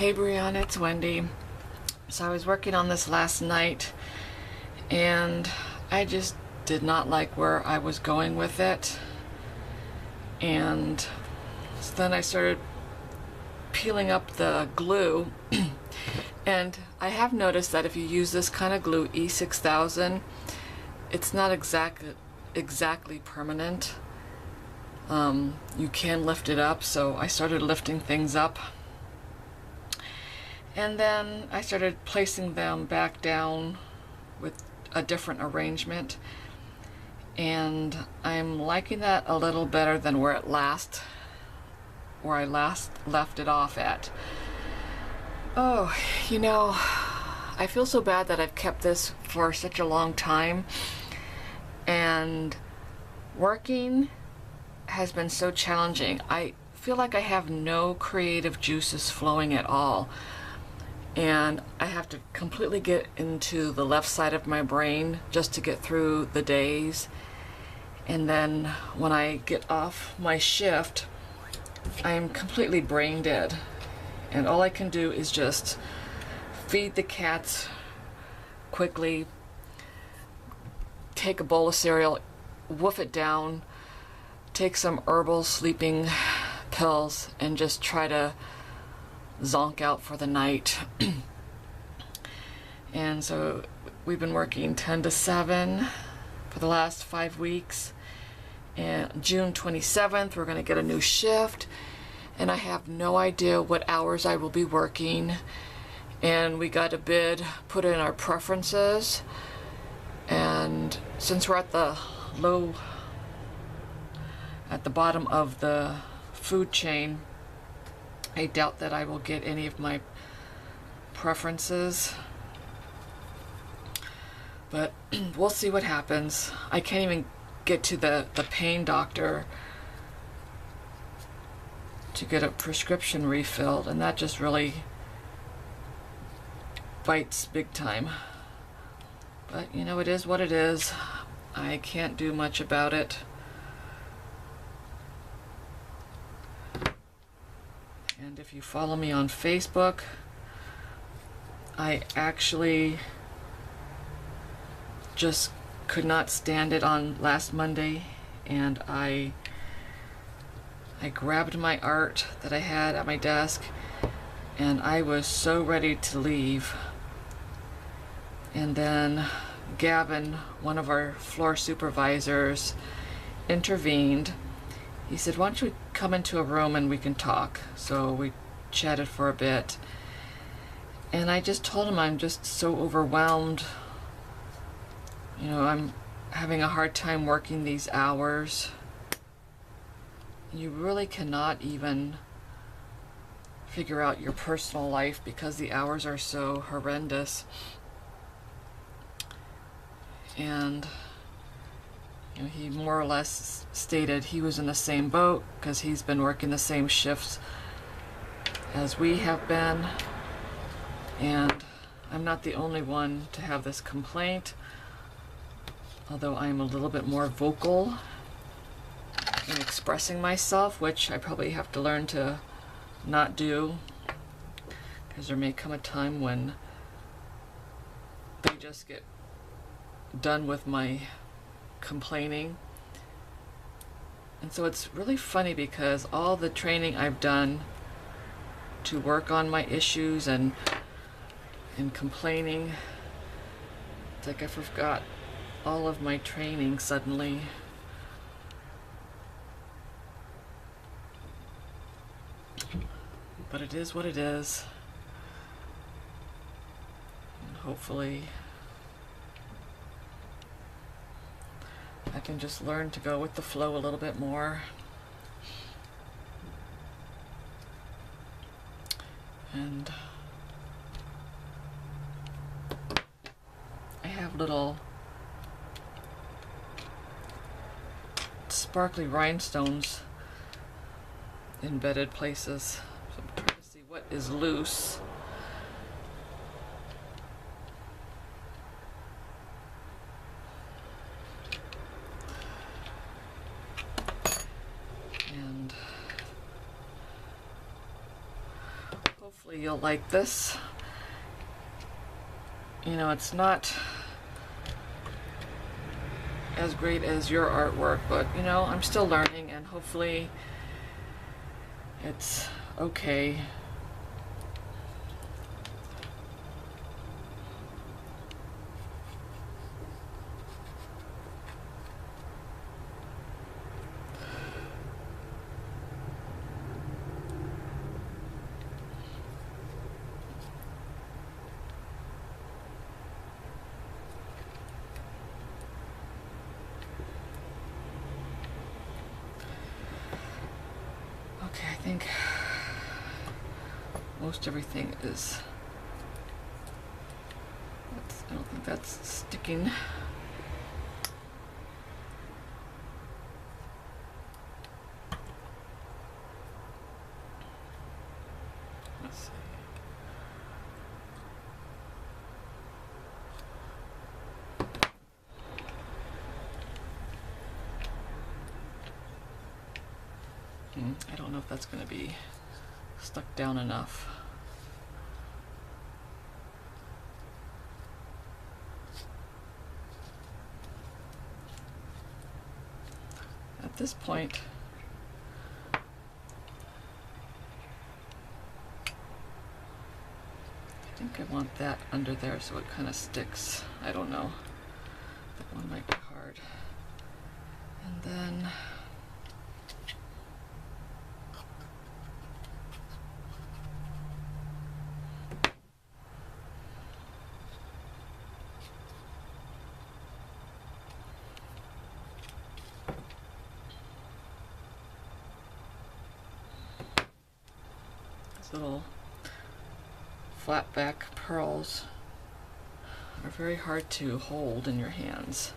Hey Briana, it's Wendy. So I was working on this last night and I just did not like where I was going with it. And so then I started peeling up the glue and I have noticed that if you use this kind of glue, E6000, it's not exactly permanent. You can lift it up, so I started lifting things up. And then I started placing them back down with a different arrangement. And I'm liking that a little better than where I last left it off at. Oh, you know, I feel so bad that I've kept this for such a long time. And working has been so challenging. I feel like I have no creative juices flowing at all. And I have to completely get into the left side of my brain just to get through the days. And then when I get off my shift, I'm completely brain dead. And all I can do is just feed the cats quickly, take a bowl of cereal, wolf it down, take some herbal sleeping pills, and just try to zonk out for the night. And so we've been working 10 to 7 for the last 5 weeks. And June 27th, we're going to get a new shift. And I have no idea what hours I will be working. And we got a bid, put in our preferences. And since we're at the bottom of the food chain, I doubt that I will get any of my preferences, but we'll see what happens. I can't even get to the pain doctor to get a prescription refilled, and that just really bites big time. But you know, it is what it is. I can't do much about it. And if you follow me on Facebook, I actually just could not stand it on last Monday, and I grabbed my art that I had at my desk, and I was so ready to leave. And then Gavin, one of our floor supervisors, intervened. He said, "Why don't you come into a room and we can talk?" So we chatted for a bit. And I just told him I'm just so overwhelmed. You know, I'm having a hard time working these hours. You really cannot even figure out your personal life because the hours are so horrendous. And you know, he more or less stated he was in the same boat because he's been working the same shifts as we have been. And I'm not the only one to have this complaint, although I'm a little bit more vocal in expressing myself, which I probably have to learn to not do, because there may come a time when they just get done with my complaining. And so it's really funny because all the training I've done to work on my issues and complaining, it's like I forgot all of my training suddenly. But it is what it is. And hopefully I can just learn to go with the flow a little bit more. And I have little sparkly rhinestones embedded places. So I'm trying to see what is loose. Hopefully you'll like this. You know, it's not as great as your artwork, but you know, I'm still learning, and hopefully it's okay. Okay, I think most everything is, I don't think that's sticking. Let's see. I don't know if that's going to be stuck down enough. At this point, I think I want that under there so it kind of sticks. I don't know. That one might be hard. And then little flat back pearls are very hard to hold in your hands.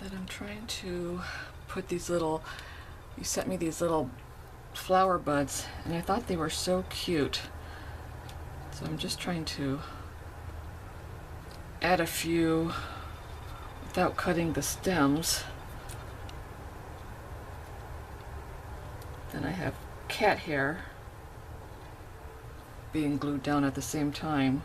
That I'm trying to put these little, you sent me these little flower buds, and I thought they were so cute. So I'm just trying to add a few without cutting the stems. Then I have cat hair being glued down at the same time.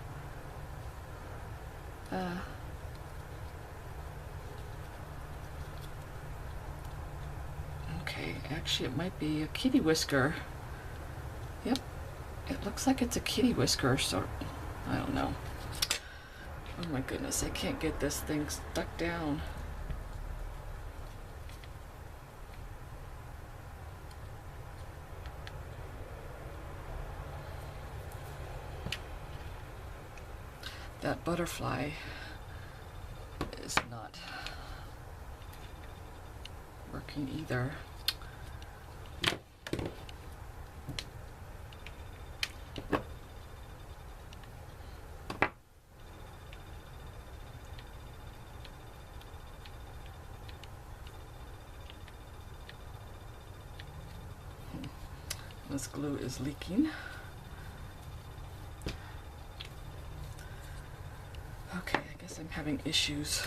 Okay, actually it might be a kitty whisker. Yep, it looks like it's a kitty whisker, so I don't know. Oh my goodness, I can't get this thing stuck down. That butterfly is not working either. This glue is leaking. Okay, I guess I'm having issues.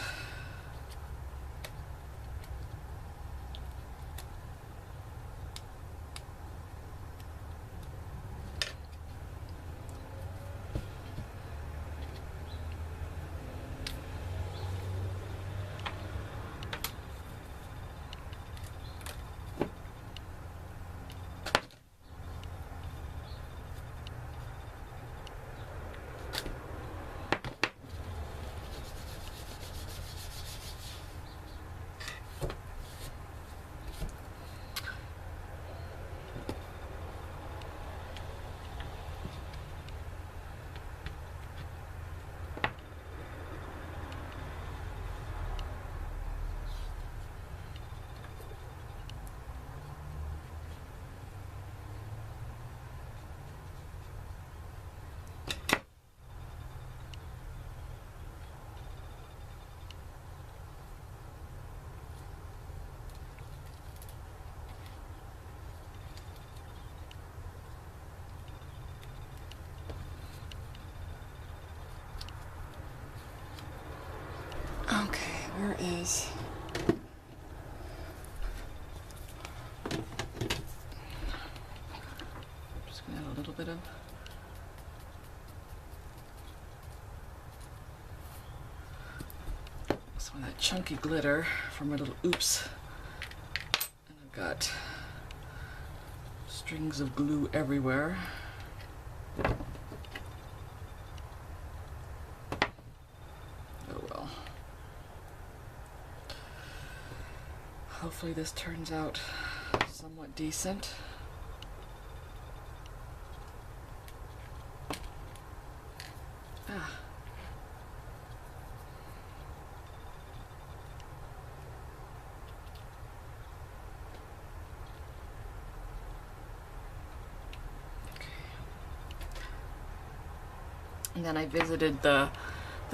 Where is... I'm just gonna add a little bit of some of that chunky glitter for my little oops. And I've got strings of glue everywhere. Oh well. Hopefully this turns out somewhat decent. Ah. And then I visited the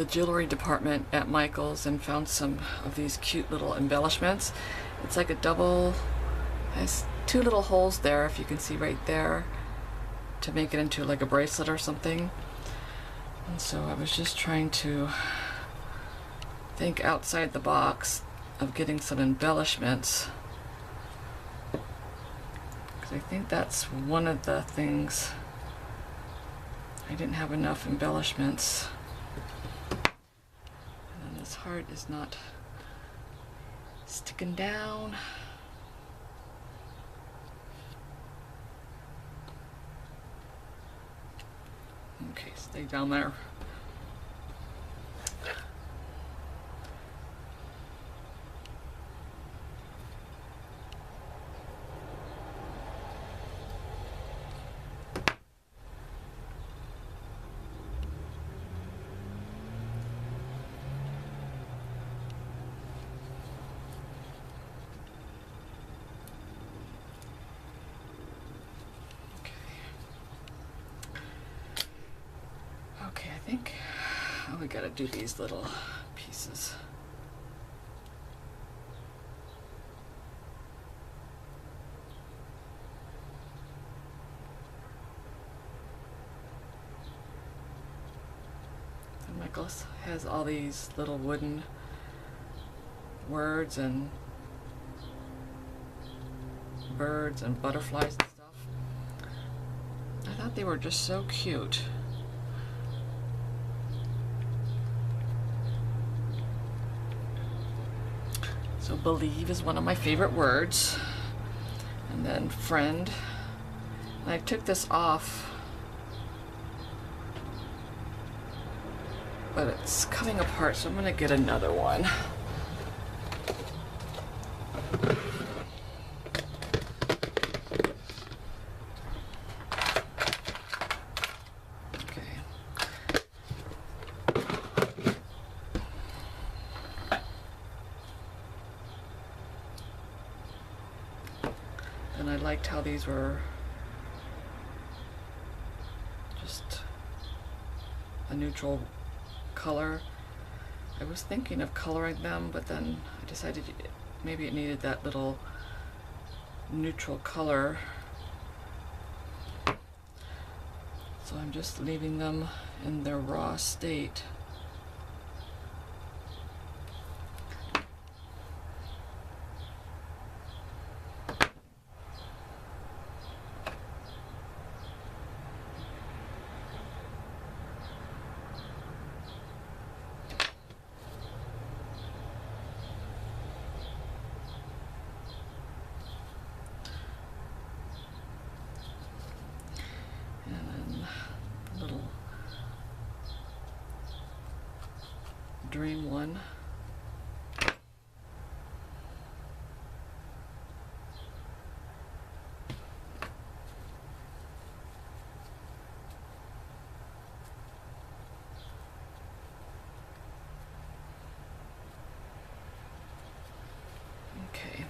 jewelry department at Michael's and found some of these cute little embellishments. It's like a double, has two little holes there, if you can see right there, to make it into like a bracelet or something. And so I was just trying to think outside the box of getting some embellishments, because I think that's one of the things. I didn't have enough embellishments. And then this heart is not sticking down. Okay, stay down there. Okay, I think we gotta do these little pieces. And Michael has all these little wooden words and birds and butterflies and stuff. I thought they were just so cute. So believe is one of my favorite words. And then friend. And I took this off, but it's coming apart, so I'm gonna get another one. And I liked how these were just a neutral color. I was thinking of coloring them, but then I decided maybe it needed that little neutral color. So I'm just leaving them in their raw state. Dream one. Okay.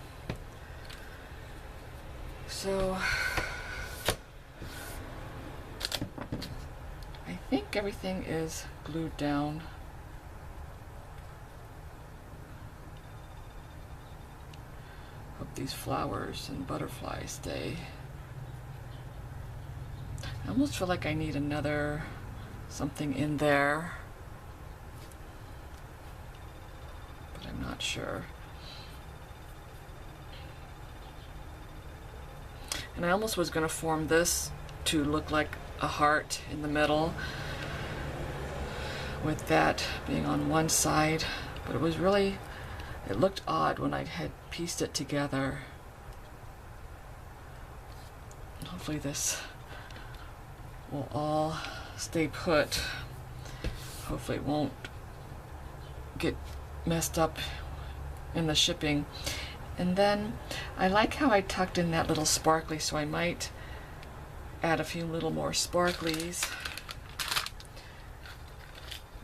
So I think everything is glued down. Hope these flowers and butterflies stay. I almost feel like I need another something in there, but I'm not not sure. And I almost was going to form this to look like a heart in the middle, with that being on one side, but it was really, it looked odd when I had pieced it together. Hopefully this will all stay put. Hopefully it won't get messed up in the shipping. And then I like how I tucked in that little sparkly, so I might add a few little more sparklies.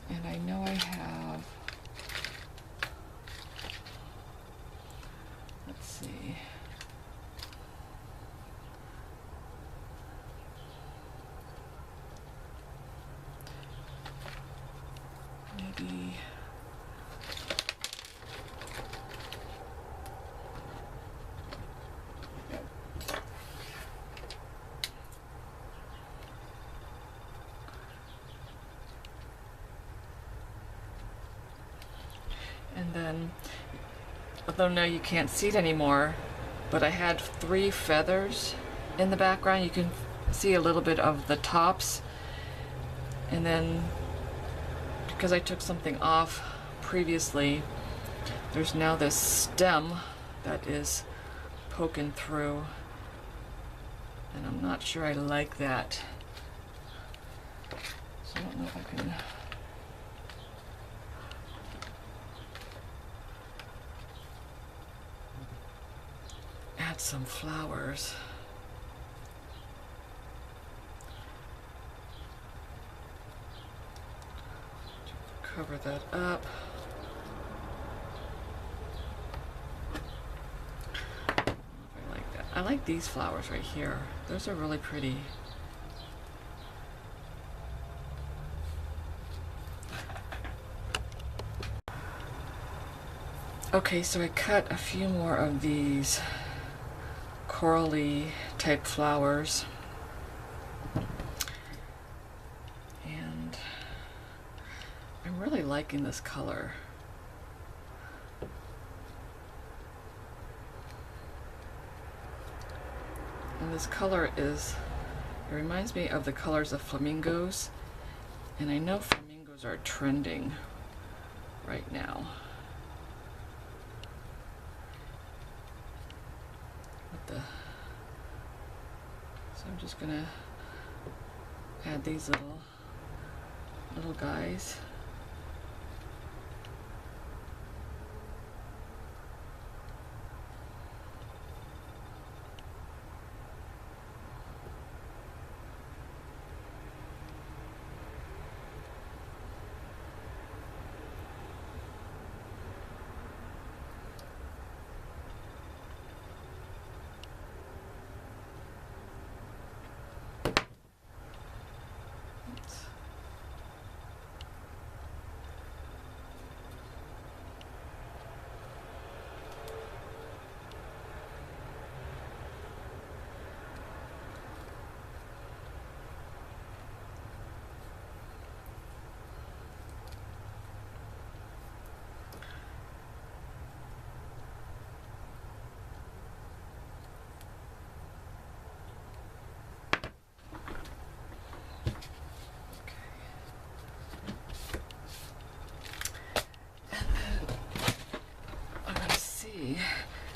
And I know I have, let's see, maybe and then, although now you can't see it anymore, but I had 3 feathers in the background. You can see a little bit of the tops, and then because I took something off previously, there's now this stem that is poking through, and I'm not sure I like that. So I don't know if I can add some flowers. Cover that up. I like that. I like these flowers right here. Those are really pretty. Okay, so I cut a few more of these corally type flowers, and I'm really liking this color. And this color is, it reminds me of the colors of flamingos, and I know flamingos are trending right now. So I'm just gonna add these little guys.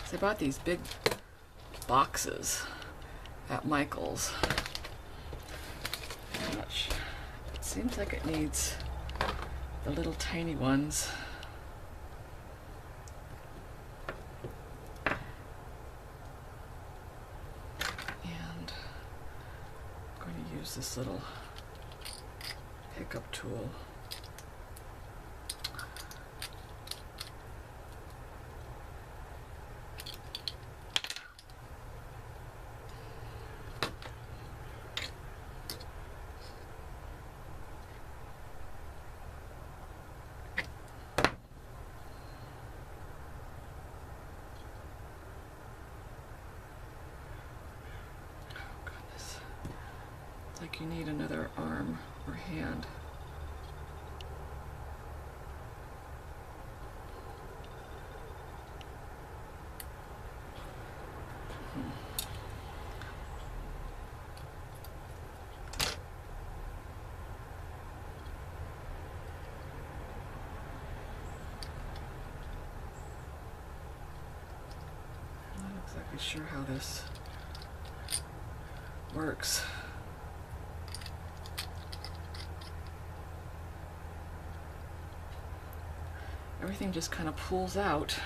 So I bought these big boxes at Michael's. It seems like it needs the little tiny ones. And I'm going to use this little pickup tool. Like you need another arm or hand. quite sure how this works. Everything just kind of pulls out.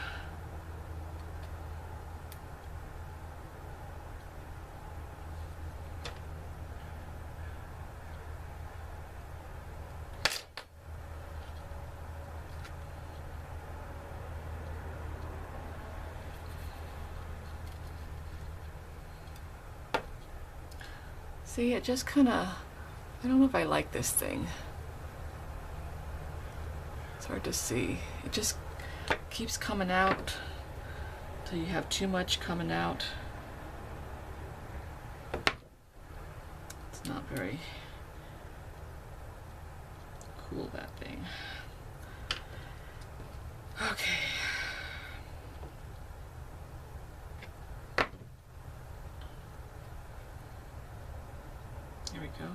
See, it just kind of, I don't know if I like this thing. It's hard to see. It just keeps coming out till you have too much coming out. It's not very cool, that thing. Okay. Here we go.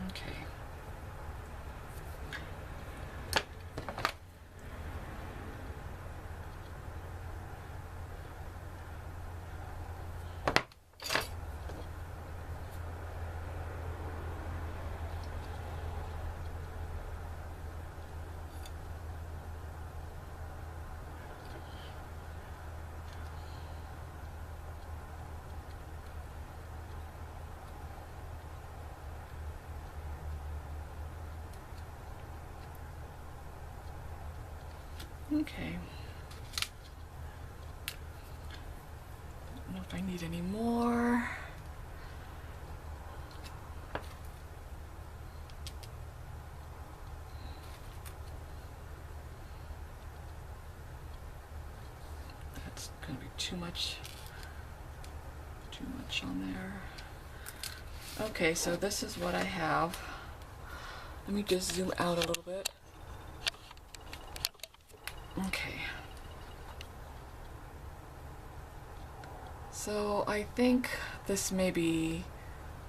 Okay. Okay. I don't know if I need any more. That's going to be too much on there. Okay, so this is what I have. Let me just zoom out a little bit. Okay. So I think this may be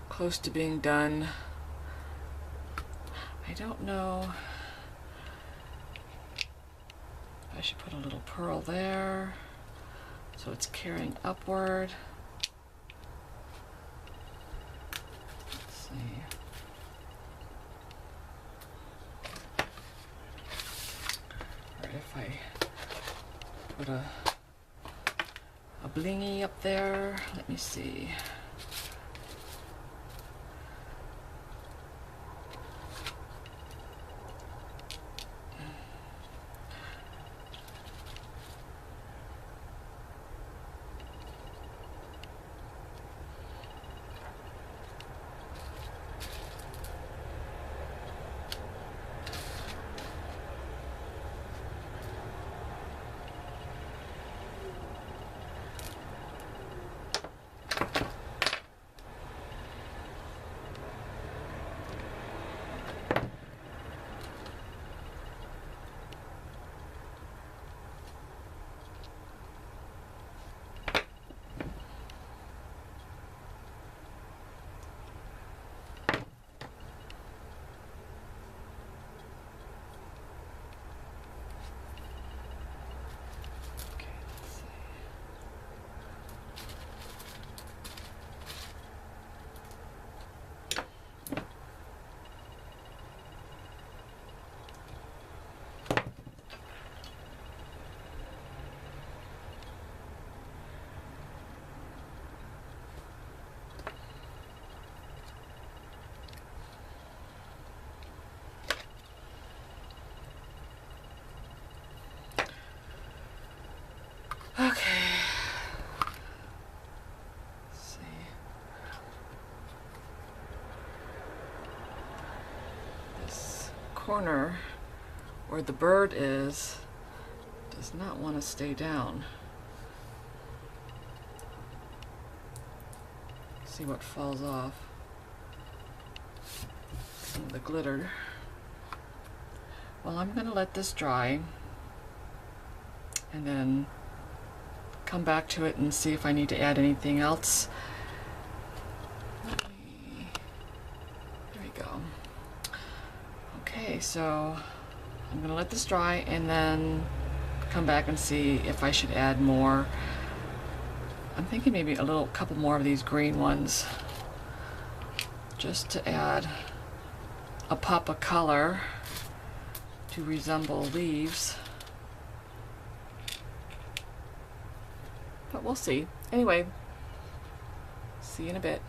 close to being done. I don't know. I should put a little pearl there so it's carrying upward. Let's see. Or if I put a blingy up there, let me see. Okay. Let's see. This corner where the bird is does not want to stay down. See what falls off. Some of the glitter. Well, I'm going to let this dry and then come back to it and see if I need to add anything else. There we go. Okay, so I'm gonna let this dry and then come back and see if I should add more. I'm thinking maybe a couple more of these green ones, just to add a pop of color to resemble leaves. But we'll see. Anyway, see you in a bit.